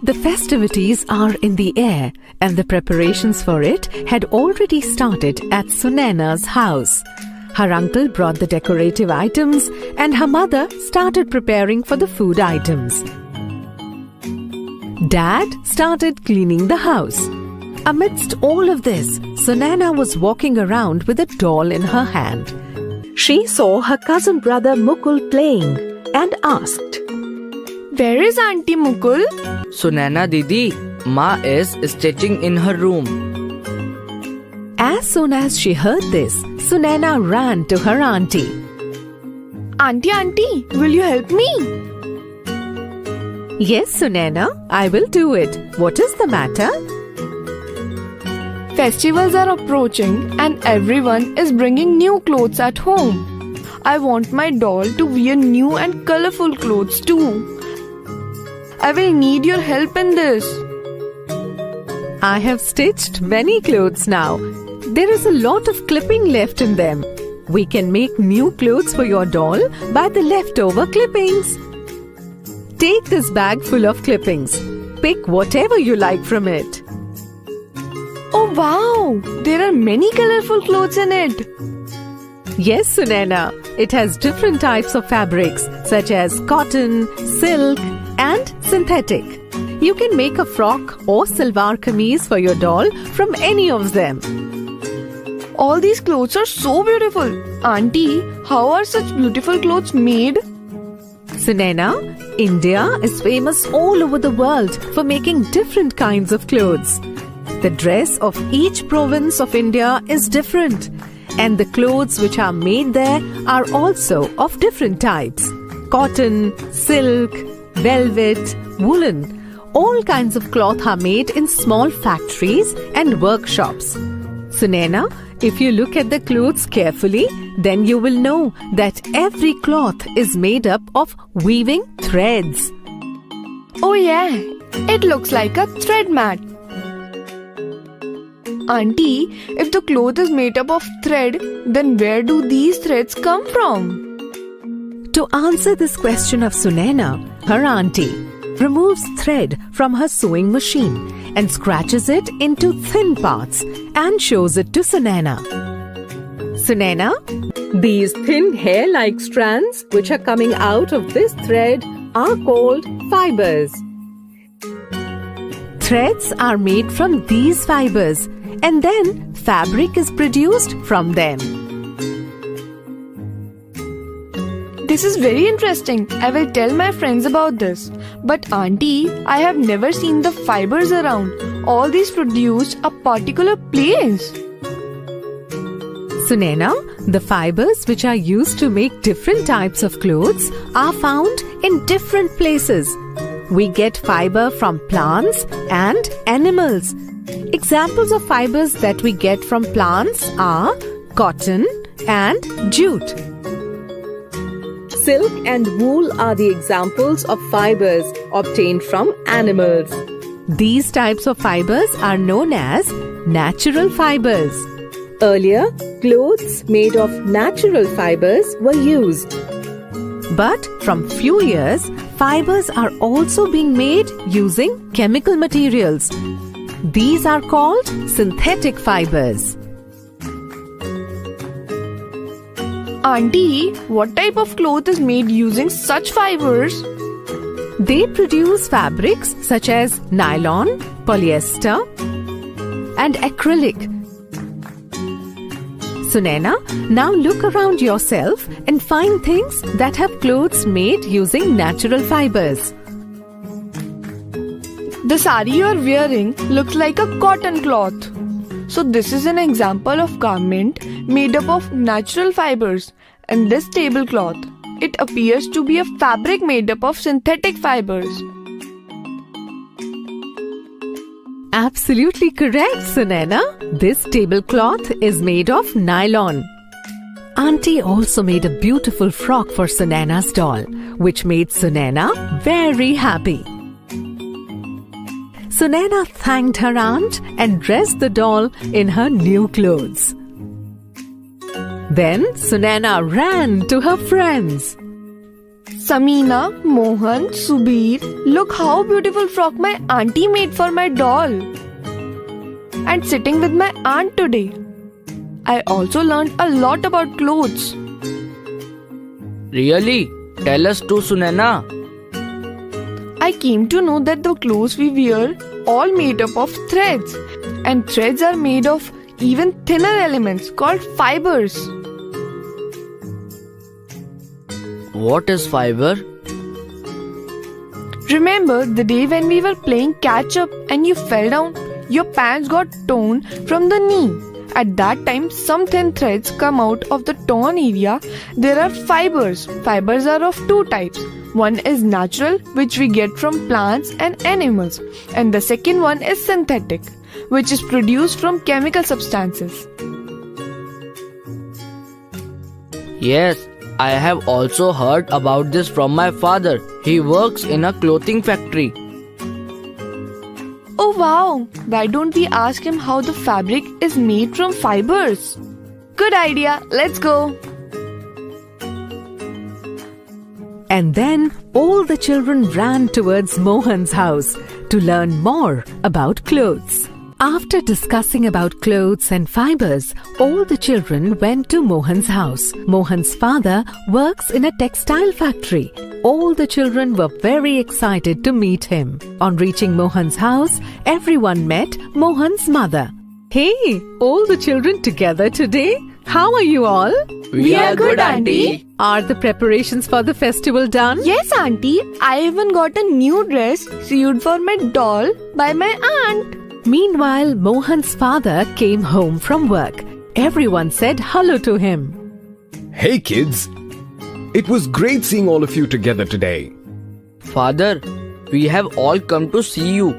The festivities are in the air, and the preparations for it had already started at Sunaina's house. Her uncle brought the decorative items, and her mother started preparing for the food items. Dad started cleaning the house. Amidst all of this, Sunaina was walking around with a doll in her hand. She saw her cousin brother Mukul playing and asked, "Where is Auntie Mukul?" Sunaina Didi, Ma is stitching in her room. As soon as she heard this, Sunaina ran to her auntie. Auntie, will you help me? Yes, Sunaina, I will do it. What is the matter? Festivals are approaching and everyone is bringing new clothes at home. I want my doll to wear new and colorful clothes too. I will need your help in this. I have stitched many clothes now. There is a lot of clipping left in them. We can make new clothes for your doll by the leftover clippings. Take this bag full of clippings. Pick whatever you like from it. Oh wow! There are many colorful clothes in it. Yes, Sunaina. It has different types of fabrics such as cotton, silk, and synthetic. You can make a frock or salwar kameez for your doll from any of them. All these clothes are so beautiful. Auntie, how are such beautiful clothes made? Sunaina, India is famous all over the world for making different kinds of clothes. The dress of each province of India is different, and the clothes which are made there are also of different types. Cotton, silk, velvet, woolen. All kinds of cloth are made in small factories and workshops. Sunaina, if you look at the clothes carefully, then you will know that every cloth is made up of weaving threads. Oh yeah, it looks like a thread mat. Auntie, if the cloth is made up of thread, then where do these threads come from? To answer this question of Sunaina, her auntie removes thread from her sewing machine and scratches it into thin parts and shows it to Sunaina. Sunaina, these thin hair-like strands which are coming out of this thread are called fibers. Threads are made from these fibers, and then fabric is produced from them. This is very interesting. I will tell my friends about this. But Auntie, I have never seen the fibers around. All these produced a particular place. Sunaina, the fibers which are used to make different types of clothes are found in different places. We get fiber from plants and animals. Examples of fibers that we get from plants are cotton and jute. Silk and wool are the examples of fibers obtained from animals. These types of fibers are known as natural fibers. Earlier, clothes made of natural fibers were used. But from few years, fibers are also being made using chemical materials. These are called synthetic fibers. Auntie, what type of cloth is made using such fibers? They produce fabrics such as nylon, polyester, and acrylic. Sunaina, now look around yourself and find things that have clothes made using natural fibers. The sari you are wearing looks like a cotton cloth. So this is an example of garment made up of natural fibers. And this tablecloth, it appears to be a fabric made up of synthetic fibers. Absolutely correct, Sunaina. This tablecloth is made of nylon. Auntie also made a beautiful frock for Sunaina's doll, which made Sunaina very happy. Sunaina thanked her aunt and dressed the doll in her new clothes. Then Sunaina ran to her friends. Samina, Mohan, Subir, look how beautiful frock my auntie made for my doll. And sitting with my aunt today. I also learned a lot about clothes. Really? Tell us too, Sunaina. I came to know that the clothes we wear all made up of threads, and threads are made of even thinner elements called fibers. What is fiber? Remember the day when we were playing catch up and you fell down? Your pants got torn from the knee. At that time, some thin threads come out of the torn area. There are fibers. Fibers are of two types. One is natural, which we get from plants and animals, and the second one is synthetic, which is produced from chemical substances. Yes, I have also heard about this from my father. He works in a clothing factory. Oh wow! Why don't we ask him how the fabric is made from fibers? Good idea, let's go! And then all the children ran towards Mohan's house to learn more about clothes. After discussing about clothes and fibers, all the children went to Mohan's house. Mohan's father works in a textile factory. All the children were very excited to meet him. On reaching Mohan's house, everyone met Mohan's mother. Hey, all the children together today? How are you all? We are good, Auntie. Are the preparations for the festival done? Yes, Auntie, I even got a new dress sewed for my doll by my aunt. Meanwhile, Mohan's father came home from work. Everyone said hello to him. Hey kids! It was great seeing all of you together today. Father, we have all come to see you.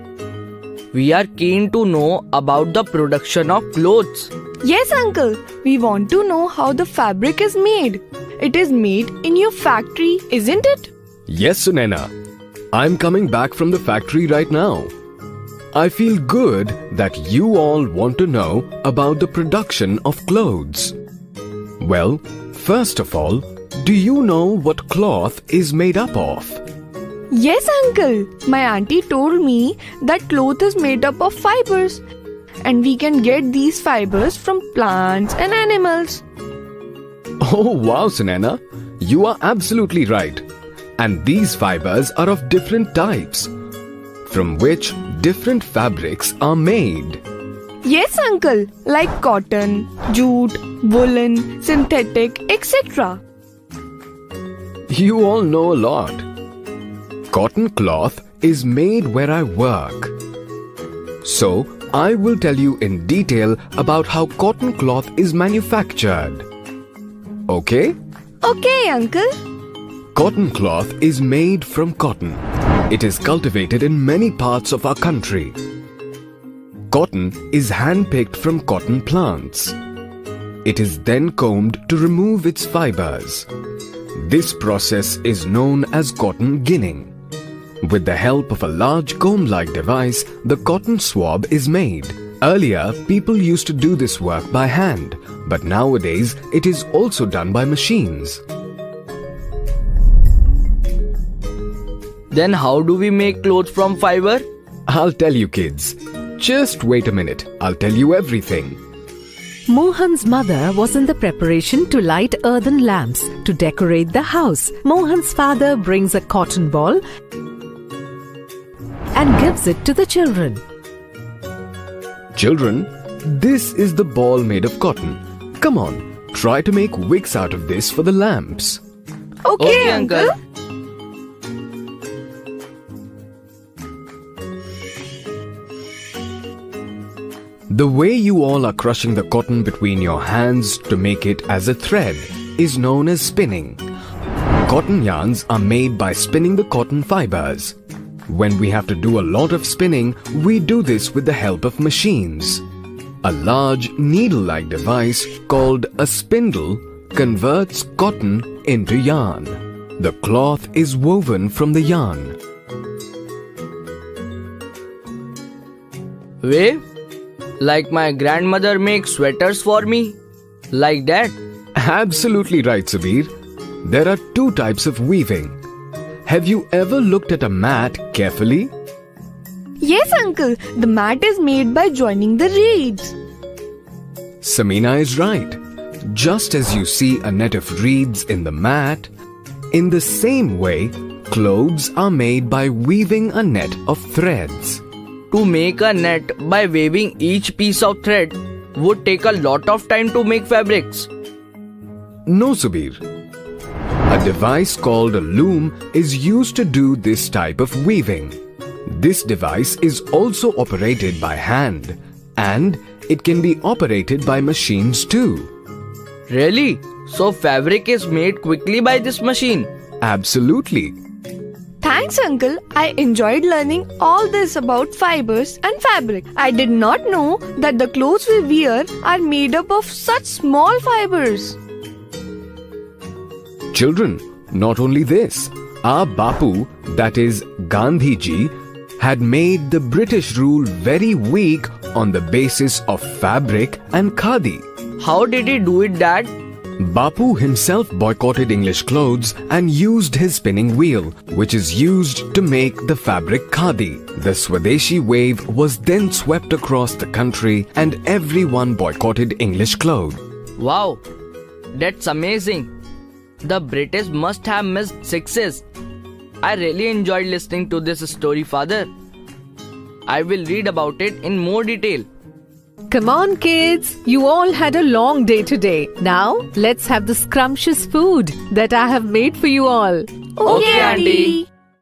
We are keen to know about the production of clothes. Yes, Uncle, we want to know how the fabric is made. It is made in your factory, isn't it? Yes, Sunaina. I'm coming back from the factory right now. I feel good that you all want to know about the production of clothes. Well, first of all, do you know what cloth is made up of? Yes, Uncle. My auntie told me that cloth is made up of fibers. And we can get these fibers from plants and animals. Oh wow, Sunaina. You are absolutely right. And these fibers are of different types, from which different fabrics are made. Yes, Uncle. Like cotton, jute, woolen, synthetic, etc. You all know a lot. Cotton cloth is made where I work. So, I will tell you in detail about how cotton cloth is manufactured. Okay? Okay, Uncle. Cotton cloth is made from cotton. It is cultivated in many parts of our country. Cotton is hand-picked from cotton plants. It is then combed to remove its fibers. This process is known as cotton ginning. With the help of a large comb-like device, the cotton swab is made. Earlier, people used to do this work by hand, but nowadays it is also done by machines. Then how do we make clothes from fiber? I'll tell you, kids. Just wait a minute. I'll tell you everything. Mohan's mother was in the preparation to light earthen lamps to decorate the house. Mohan's father brings a cotton ball and gives it to the children. Children, this is the ball made of cotton. Come on, try to make wicks out of this for the lamps. Okay, Uncle. The way you all are crushing the cotton between your hands to make it as a thread is known as spinning. Cotton yarns are made by spinning the cotton fibers. When we have to do a lot of spinning, we do this with the help of machines. A large needle-like device called a spindle converts cotton into yarn. The cloth is woven from the yarn. Wave? Like my grandmother makes sweaters for me? Like that? Absolutely right, Subir. There are two types of weaving. Have you ever looked at a mat carefully? Yes, uncle. The mat is made by joining the reeds. Samina is right. Just as you see a net of reeds in the mat, in the same way, clothes are made by weaving a net of threads. To make a net by weaving each piece of thread would take a lot of time to make fabrics. No, Subir. A device called a loom is used to do this type of weaving. This device is also operated by hand, and it can be operated by machines too. Really? So fabric is made quickly by this machine? Absolutely. Thanks, uncle. I enjoyed learning all this about fibers and fabric. I did not know that the clothes we wear are made up of such small fibers. Children, not only this, our Bapu, that is Gandhiji, had made the British rule very weak on the basis of fabric and khadi. How did he do it, Dad? Bapu himself boycotted English clothes and used his spinning wheel, which is used to make the fabric khadi. The Swadeshi wave was then swept across the country and everyone boycotted English clothes. Wow, that's amazing. The British must have missed success. I really enjoyed listening to this story, Father. I will read about it in more detail. Come on, kids. You all had a long day today. Now, let's have the scrumptious food that I have made for you all. Okay, Auntie.